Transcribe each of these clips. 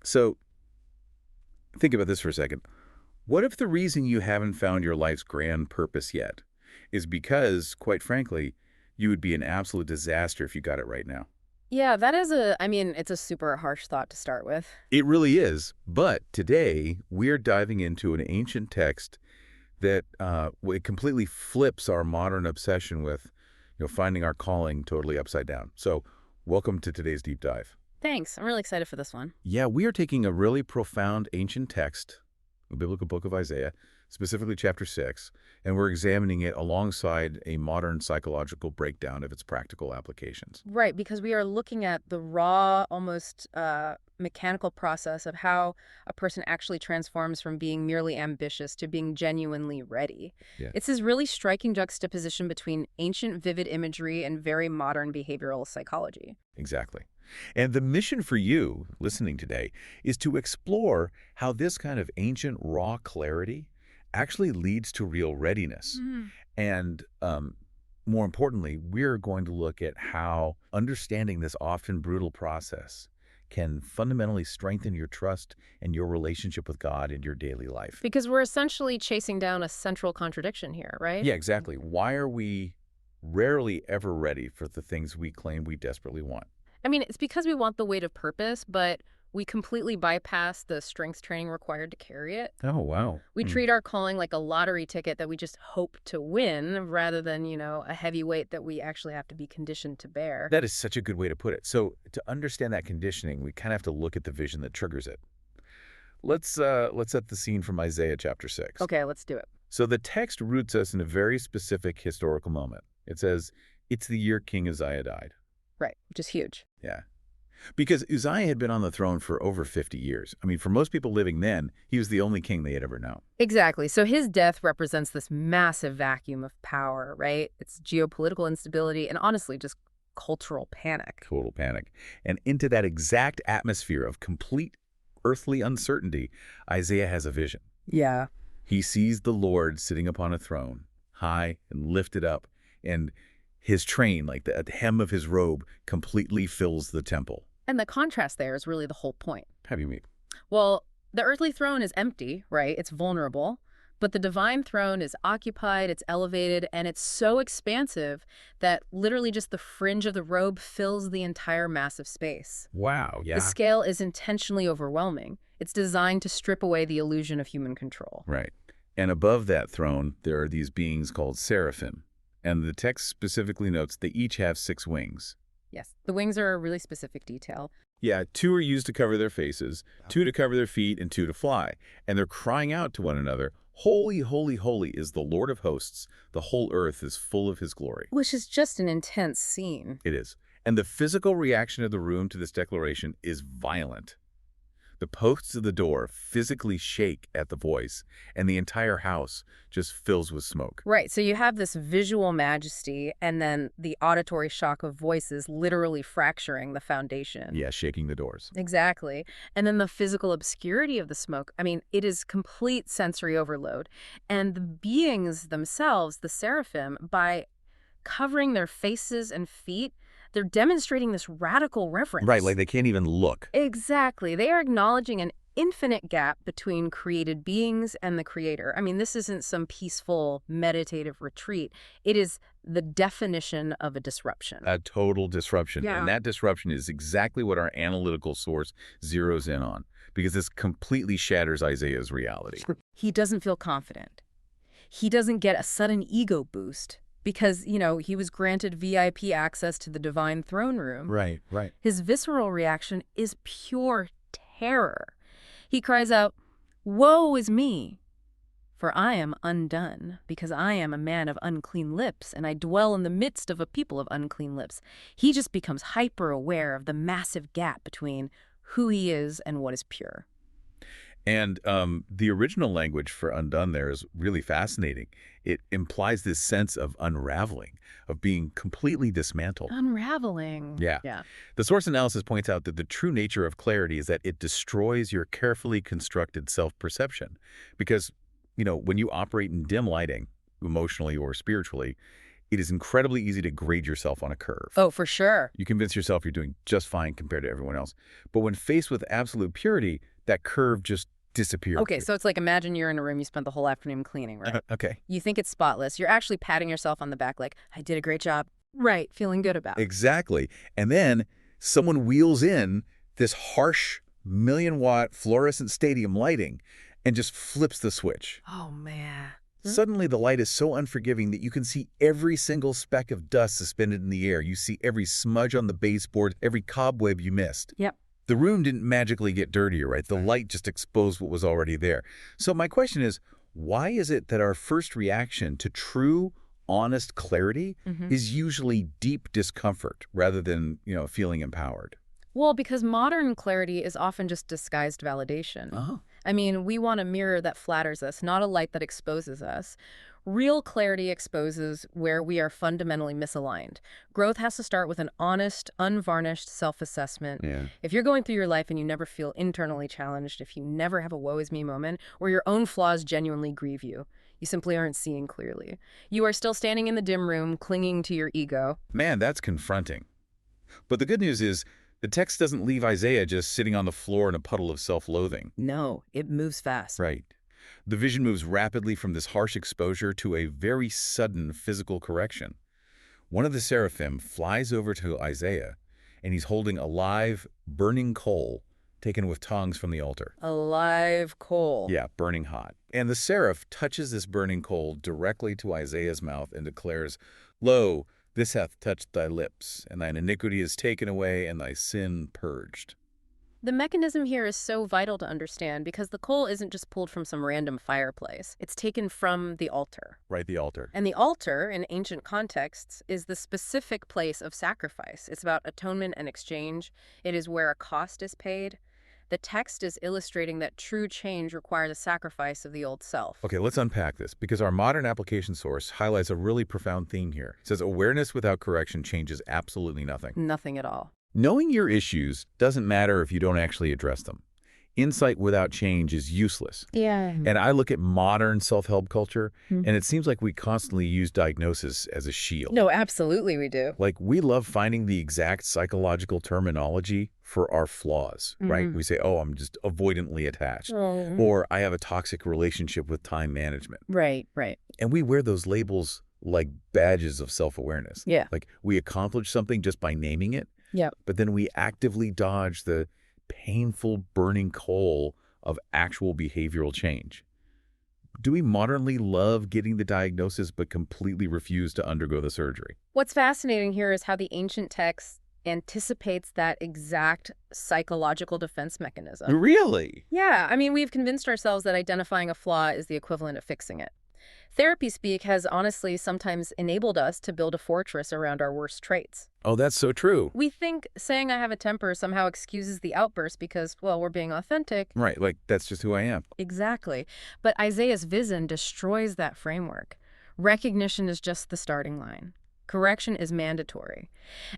So think about this for a second. What if the reason you haven't found your life's grand purpose yet is because, quite frankly, you would be an absolute disaster if you got it right now? Yeah, that is I mean, it's a super harsh thought to start with. It really is. But today, we're diving into an ancient text that it completely flips our modern obsession with, finding our calling totally upside down. So welcome to today's deep dive. Thanks. I'm really excited for this one. Yeah, we are taking a really profound ancient text, the biblical book of Isaiah, specifically chapter 6, and we're examining it alongside a modern psychological breakdown of its practical applications. Right, because we are looking at the raw, almost mechanical process of how a person actually transforms from being merely ambitious to being genuinely ready. Yeah, It's this really striking juxtaposition between ancient vivid imagery and very modern behavioral psychology. exactly. And the mission for you listening today is to explore how this kind of ancient raw clarity actually leads to real readiness. Mhm. And more importantly, we're going to look at how understanding this often brutal process can fundamentally strengthen your trust and your relationship with God in your daily life. Because we're essentially chasing down a central contradiction here, right? Yeah, exactly. Why are we rarely ever ready for the things we claim we desperately want? I mean, it's because we want the weight of purpose, but we completely bypass the strength training required to carry it. Oh, wow. We treat our calling like a lottery ticket that we just hope to win rather than, a heavy weight that we actually have to be conditioned to bear. That is such a good way to put it. So to understand that conditioning, we kind of have to look at the vision that triggers it. Let's set the scene from Isaiah chapter 6. Okay, let's do it. So the text roots us in a very specific historical moment. It says, it's the year King Uzziah died. Right, which is huge. Yeah. Because Uzziah had been on the throne for over 50 years. I mean, for most people living then, he was the only king they had ever known. Exactly. So his death represents this massive vacuum of power, right? It's geopolitical instability and honestly just cultural panic. Total panic. And into that exact atmosphere of complete earthly uncertainty, Isaiah has a vision. Yeah. He sees the Lord sitting upon a throne, high and lifted up, and his train, like the hem of his robe, completely fills the temple. And the contrast there is really the whole point. How do you mean? Well, the earthly throne is empty, right? It's vulnerable. But the divine throne is occupied, it's elevated, and it's so expansive that literally just the fringe of the robe fills the entire massive space. Wow, The yeah. scale is intentionally overwhelming. It's designed to strip away the illusion of human control. Right. And above that throne, there are these beings called seraphim. And the text specifically notes they each have 6 wings. Yes, the wings are a really specific detail. Yeah, 2 are used to cover their faces, 2 to cover their feet, and 2 to fly. And they're crying out to one another, "Holy, holy, holy is the Lord of hosts. The whole earth is full of his glory." Which is just an intense scene. It is. And the physical reaction of the room to this declaration is violent. The posts of the door physically shake at the voice, and the entire house just fills with smoke. Right, so you have this visual majesty and then the auditory shock of voices literally fracturing the foundation. Yeah, shaking the doors. Exactly. And then the physical obscurity of the smoke. I mean, it is complete sensory overload. And the beings themselves, the seraphim, by covering their faces and feet, they're demonstrating this radical reverence. Right, like they can't even look. Exactly. They are acknowledging an infinite gap between created beings and the creator. I mean, this isn't some peaceful meditative retreat. It is the definition of a disruption. A total disruption. Yeah. And that disruption is exactly what our analytical source zeroes in on, because this completely shatters Isaiah's reality. He doesn't feel confident. He doesn't get a sudden ego boost because, he was granted VIP access to the divine throne room. Right, right. His visceral reaction is pure terror. He cries out, "Woe is me, for I am undone, because I am a man of unclean lips, and I dwell in the midst of a people of unclean lips." He just becomes hyper-aware of the massive gap between who he is and what is pure. And the original language for undone there is really fascinating. It implies this sense of unraveling, of being completely dismantled. Unraveling. Yeah. Yeah. The source analysis points out that the true nature of clarity is that it destroys your carefully constructed self-perception. Because, when you operate in dim lighting, emotionally or spiritually, it is incredibly easy to grade yourself on a curve. Oh, for sure. You convince yourself you're doing just fine compared to everyone else. But when faced with absolute purity, that curve just disappears. Okay, so it's like imagine you're in a room you spent the whole afternoon cleaning, right? Okay. You think it's spotless. You're actually patting yourself on the back like, I did a great job. Right, feeling good about it. Exactly. And then someone wheels in this harsh million-watt fluorescent stadium lighting and just flips the switch. Oh, man. Suddenly, the light is so unforgiving that you can see every single speck of dust suspended in the air. You see every smudge on the baseboard, every cobweb you missed. Yep. The room didn't magically get dirtier, right? The light just exposed what was already there. So my question is, why is it that our first reaction to true, honest clarity is usually deep discomfort rather than, feeling empowered? Well, because modern clarity is often just disguised validation. Oh. I mean, we want a mirror that flatters us, not a light that exposes us. Real clarity exposes where we are fundamentally misaligned. Growth has to start with an honest, unvarnished self-assessment. Yeah. If you're going through your life and you never feel internally challenged, if you never have a woe is me moment, or your own flaws genuinely grieve you, you simply aren't seeing clearly. You are still standing in the dim room, clinging to your ego. Man, that's confronting. But the good news is, the text doesn't leave Isaiah just sitting on the floor in a puddle of self-loathing. No, it moves fast. Right. The vision moves rapidly from this harsh exposure to a very sudden physical correction. One of the seraphim flies over to Isaiah, and he's holding a live, burning coal taken with tongs from the altar. A live coal. Yeah, burning hot. And the seraph touches this burning coal directly to Isaiah's mouth and declares, "Lo, this hath touched thy lips, and thine iniquity is taken away, and thy sin purged." The mechanism here is so vital to understand because the coal isn't just pulled from some random fireplace. It's taken from the altar. Right, the altar. And the altar, in ancient contexts, is the specific place of sacrifice. It's about atonement and exchange. It is where a cost is paid. The text is illustrating that true change requires a sacrifice of the old self. Okay, let's unpack this, because our modern application source highlights a really profound theme here. It says awareness without correction changes absolutely nothing. Nothing at all. Knowing your issues doesn't matter if you don't actually address them. Insight without change is useless. Yeah. And I look at modern self-help culture, and it seems like we constantly use diagnosis as a shield. No, absolutely we do. Like, we love finding the exact psychological terminology for our flaws, right? We say, oh, I'm just avoidantly attached. Or I have a toxic relationship with time management. Right. And we wear those labels like badges of self-awareness. Yeah. Like, we accomplish something just by naming it. Yeah. But then we actively dodge the painful burning coal of actual behavioral change. Do we modernly love getting the diagnosis but completely refuse to undergo the surgery? What's fascinating here is how the ancient text anticipates that exact psychological defense mechanism. Really? Yeah, I mean, we've convinced ourselves that identifying a flaw is the equivalent of fixing it. Therapy speak has honestly sometimes enabled us to build a fortress around our worst traits. Oh, that's so true. We think saying I have a temper somehow excuses the outburst because, well, we're being authentic. Right, like that's just who I am. Exactly. But Isaiah's vision destroys that framework. Recognition is just the starting line. Correction is mandatory.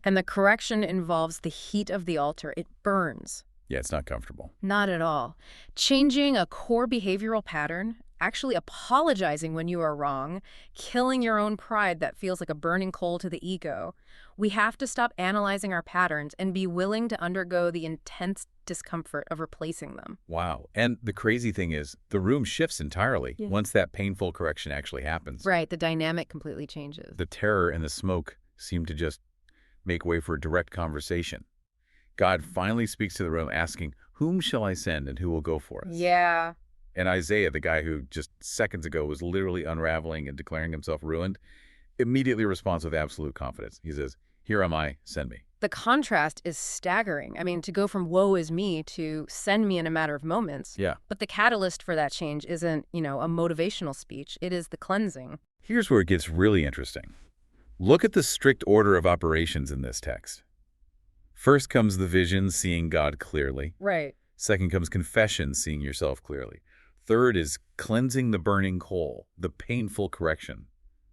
And the correction involves the heat of the altar. It burns. Yeah, it's not comfortable. Not at all. Changing a core behavioral pattern, actually apologizing when you are wrong, killing your own pride that feels like a burning coal to the ego. We have to stop analyzing our patterns and be willing to undergo the intense discomfort of replacing them. Wow. And the crazy thing is, the room shifts entirely once that painful correction actually happens. Right, the dynamic completely changes. The terror and the smoke seem to just make way for a direct conversation. God finally speaks to the room asking, "Whom shall I send and who will go for us?" Yeah. And Isaiah, the guy who just seconds ago was literally unraveling and declaring himself ruined, immediately responds with absolute confidence. He says, "Here am I, send me." The contrast is staggering. I mean, to go from woe is me to send me in a matter of moments. Yeah. But the catalyst for that change isn't, a motivational speech. It is the cleansing. Here's where it gets really interesting. Look at the strict order of operations in this text. First comes the vision, seeing God clearly. Right. Second comes confession, seeing yourself clearly. Third is cleansing the burning coal, the painful correction.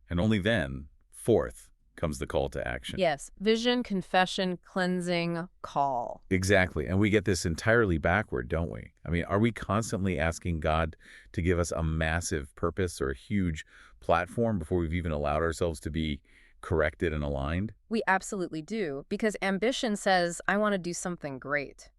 And only then, fourth, comes the call to action. Yes. Vision, confession, cleansing, call. Exactly. And we get this entirely backward, don't we? I mean, are we constantly asking God to give us a massive purpose or a huge platform before we've even allowed ourselves to be corrected and aligned? We absolutely do, because ambition says, I want to do something great.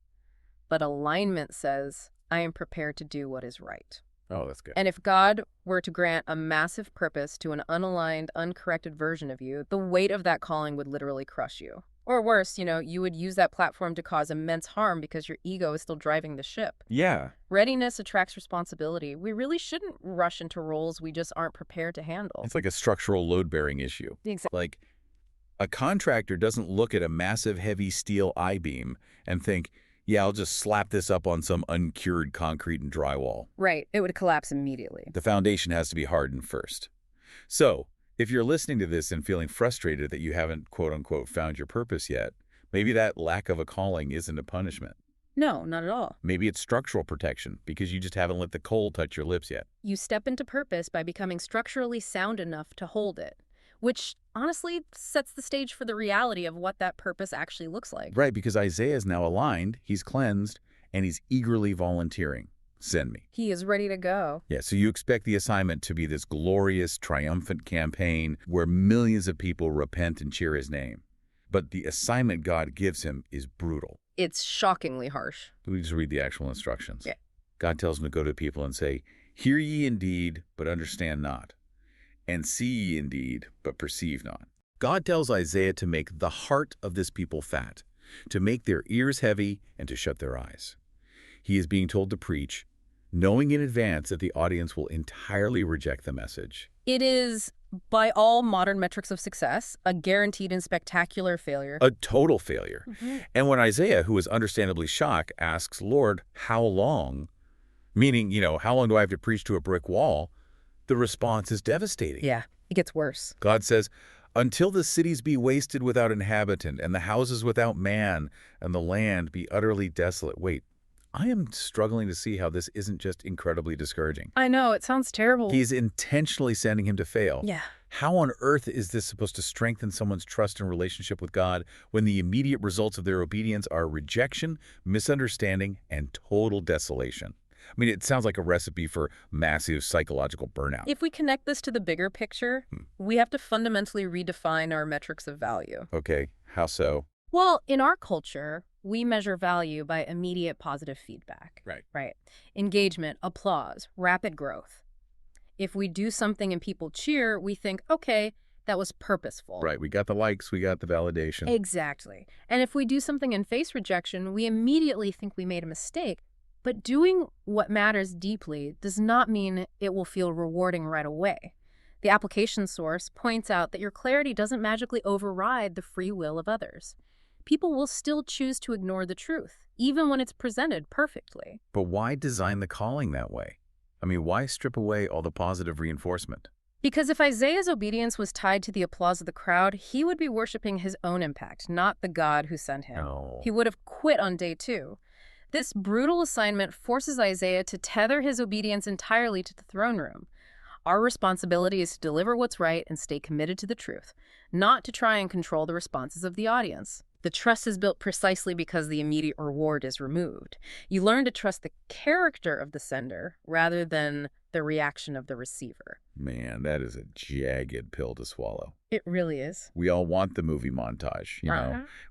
But alignment says, I am prepared to do what is right. Oh, that's good. And if God were to grant a massive purpose to an unaligned, uncorrected version of you, the weight of that calling would literally crush you. Or worse, you would use that platform to cause immense harm because your ego is still driving the ship. Yeah. Readiness attracts responsibility. We really shouldn't rush into roles we just aren't prepared to handle. It's like a structural load-bearing issue. Exactly. Like, a contractor doesn't look at a massive heavy steel I-beam and think, yeah, I'll just slap this up on some uncured concrete and drywall. Right. It would collapse immediately. The foundation has to be hardened first. So, if you're listening to this and feeling frustrated that you haven't, quote-unquote, found your purpose yet, maybe that lack of a calling isn't a punishment. No, not at all. Maybe it's structural protection because you just haven't let the coal touch your lips yet. You step into purpose by becoming structurally sound enough to hold it, which honestly sets the stage for the reality of what that purpose actually looks like. Right, because Isaiah is now aligned, he's cleansed, and he's eagerly volunteering. Send me. He is ready to go. Yeah, so you expect the assignment to be this glorious, triumphant campaign where millions of people repent and cheer his name. But the assignment God gives him is brutal. It's shockingly harsh. We just read the actual instructions. Yeah. God tells him to go to people and say, hear ye indeed, but understand not. And see ye indeed, but perceive not. God tells Isaiah to make the heart of this people fat, to make their ears heavy, and to shut their eyes. He is being told to preach, knowing in advance that the audience will entirely reject the message. It is, by all modern metrics of success, a guaranteed and spectacular failure. A total failure. Mm-hmm. And when Isaiah, who is understandably shocked, asks, Lord, how long? Meaning, how long do I have to preach to a brick wall? The response is devastating. Yeah, it gets worse. God says, until the cities be wasted without inhabitant, and the houses without man, and the land be utterly desolate. Wait, I am struggling to see how this isn't just incredibly discouraging. I know, it sounds terrible. He's intentionally sending him to fail. Yeah. How on earth is this supposed to strengthen someone's trust and relationship with God when the immediate results of their obedience are rejection, misunderstanding, and total desolation? I mean, it sounds like a recipe for massive psychological burnout. If we connect this to the bigger picture, we have to fundamentally redefine our metrics of value. Okay, how so? Well, in our culture, we measure value by immediate positive feedback. Right. Engagement, applause, rapid growth. If we do something and people cheer, we think, okay, that was purposeful. Right, we got the likes, we got the validation. Exactly. And if we do something and face rejection, we immediately think we made a mistake. But doing what matters deeply does not mean it will feel rewarding right away. The application source points out that your clarity doesn't magically override the free will of others. People will still choose to ignore the truth, even when it's presented perfectly. But why design the calling that way? I mean, why strip away all the positive reinforcement? Because if Isaiah's obedience was tied to the applause of the crowd, he would be worshiping his own impact, not the God who sent him. No. He would have quit on day 2. This brutal assignment forces Isaiah to tether his obedience entirely to the throne room. Our responsibility is to deliver what's right and stay committed to the truth, not to try and control the responses of the audience. The trust is built precisely because the immediate reward is removed. You learn to trust the character of the sender rather than the reaction of the receiver. Man, that is a jagged pill to swallow. It really is. We all want the movie montage,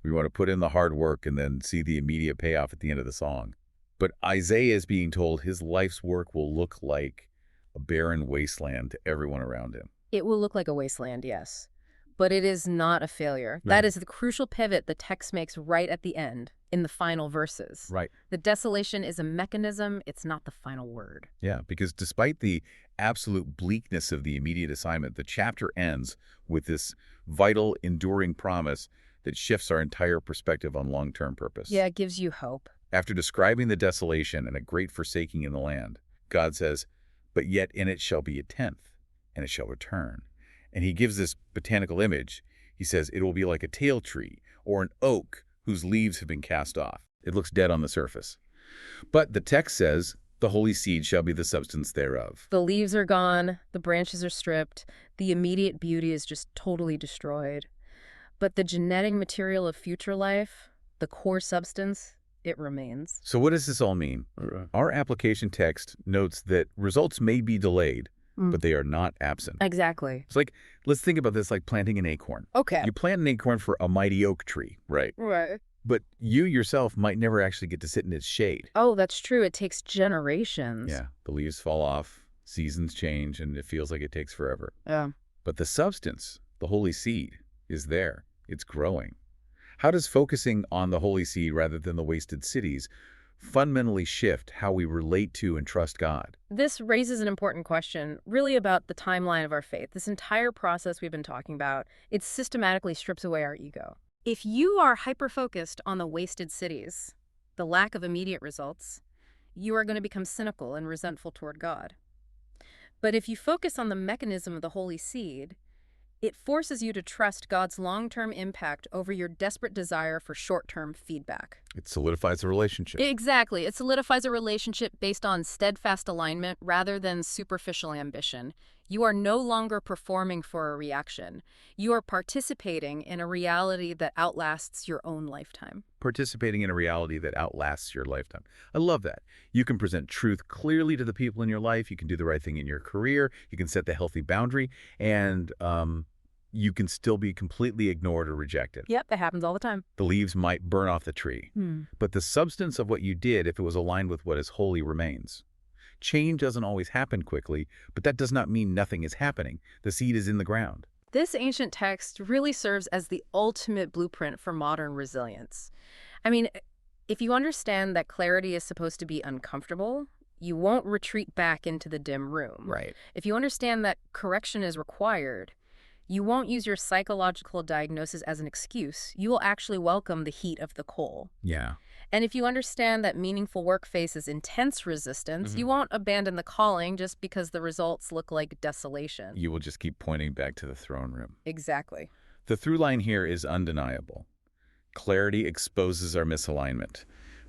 We want to put in the hard work and then see the immediate payoff at the end of the song. But Isaiah is being told his life's work will look like a barren wasteland to everyone around him. It will look like a wasteland, yes. But it is not a failure. No. That is the crucial pivot the text makes right at the end, in the final verses. Right. The desolation is a mechanism, it's not the final word. Yeah, because despite the absolute bleakness of the immediate assignment, the chapter ends with this vital, enduring promise that shifts our entire perspective on long-term purpose. Yeah, it gives you hope. After describing the desolation and a great forsaking in the land, God says, but yet in it shall be a tenth, and it shall return. And he gives this botanical image. He says it will be like a tale tree or an oak whose leaves have been cast off. It looks dead on the surface. But the text says, the holy seed shall be the substance thereof. The leaves are gone, the branches are stripped, the immediate beauty is just totally destroyed. But the genetic material of future life, the core substance, it remains. So what does this all mean? Our application text notes that results may be delayed, Mm. but they are not absent. Exactly. It's like, let's think about this like planting an acorn. Okay. You plant an acorn for a mighty oak tree, right? Right. But you yourself might never actually get to sit in its shade. Oh, that's true. It takes generations. Yeah, the leaves fall off, seasons change, and it feels like it takes forever. Yeah. But the substance, the holy seed, is there. It's growing. How does focusing on the holy seed rather than the wasted cities fundamentally shift how we relate to and trust God? This raises an important question, really about the timeline of our faith. This entire process we've been talking about, it systematically strips away our ego. If you are hyper-focused on the wasted cities, the lack of immediate results, you are going to become cynical and resentful toward God. But if you focus on the mechanism of the holy seed, it forces you to trust God's long-term impact over your desperate desire for short-term feedback. It solidifies the relationship. Exactly. It solidifies a relationship based on steadfast alignment rather than superficial ambition. You are no longer performing for a reaction. You are participating in a reality that outlasts your own lifetime. Participating in a reality that outlasts your lifetime. I love that. You can present truth clearly to the people in your life. You can do the right thing in your career. You can set the healthy boundary. And you can still be completely ignored or rejected. Yep, that happens all the time. The leaves might burn off the tree. But the substance of what you did, if it was aligned with what is holy, remains. Change doesn't always happen quickly, but that does not mean nothing is happening. The seed is in the ground. This ancient text really serves as the ultimate blueprint for modern resilience. I mean, if you understand that clarity is supposed to be uncomfortable, you won't retreat back into the dim room. Right. If you understand that correction is required, you won't use your psychological diagnosis as an excuse. You will actually welcome the heat of the coal. Yeah. And if you understand that meaningful work faces intense resistance, you won't abandon the calling just because the results look like desolation. You will just keep pointing back to the throne room. Exactly. The through line here is undeniable. Clarity exposes our misalignment.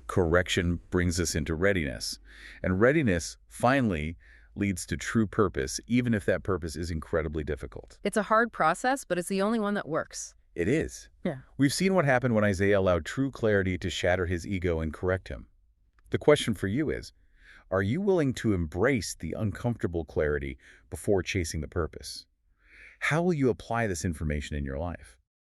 Correction brings us into readiness. And readiness, finally, leads to true purpose, even if that purpose is incredibly difficult. It's a hard process, but it's the only one that works. It is. Yeah. We've seen what happened when Isaiah allowed true clarity to shatter his ego and correct him. The question for you is, are you willing to embrace the uncomfortable clarity before chasing the purpose? How will you apply this information in your life?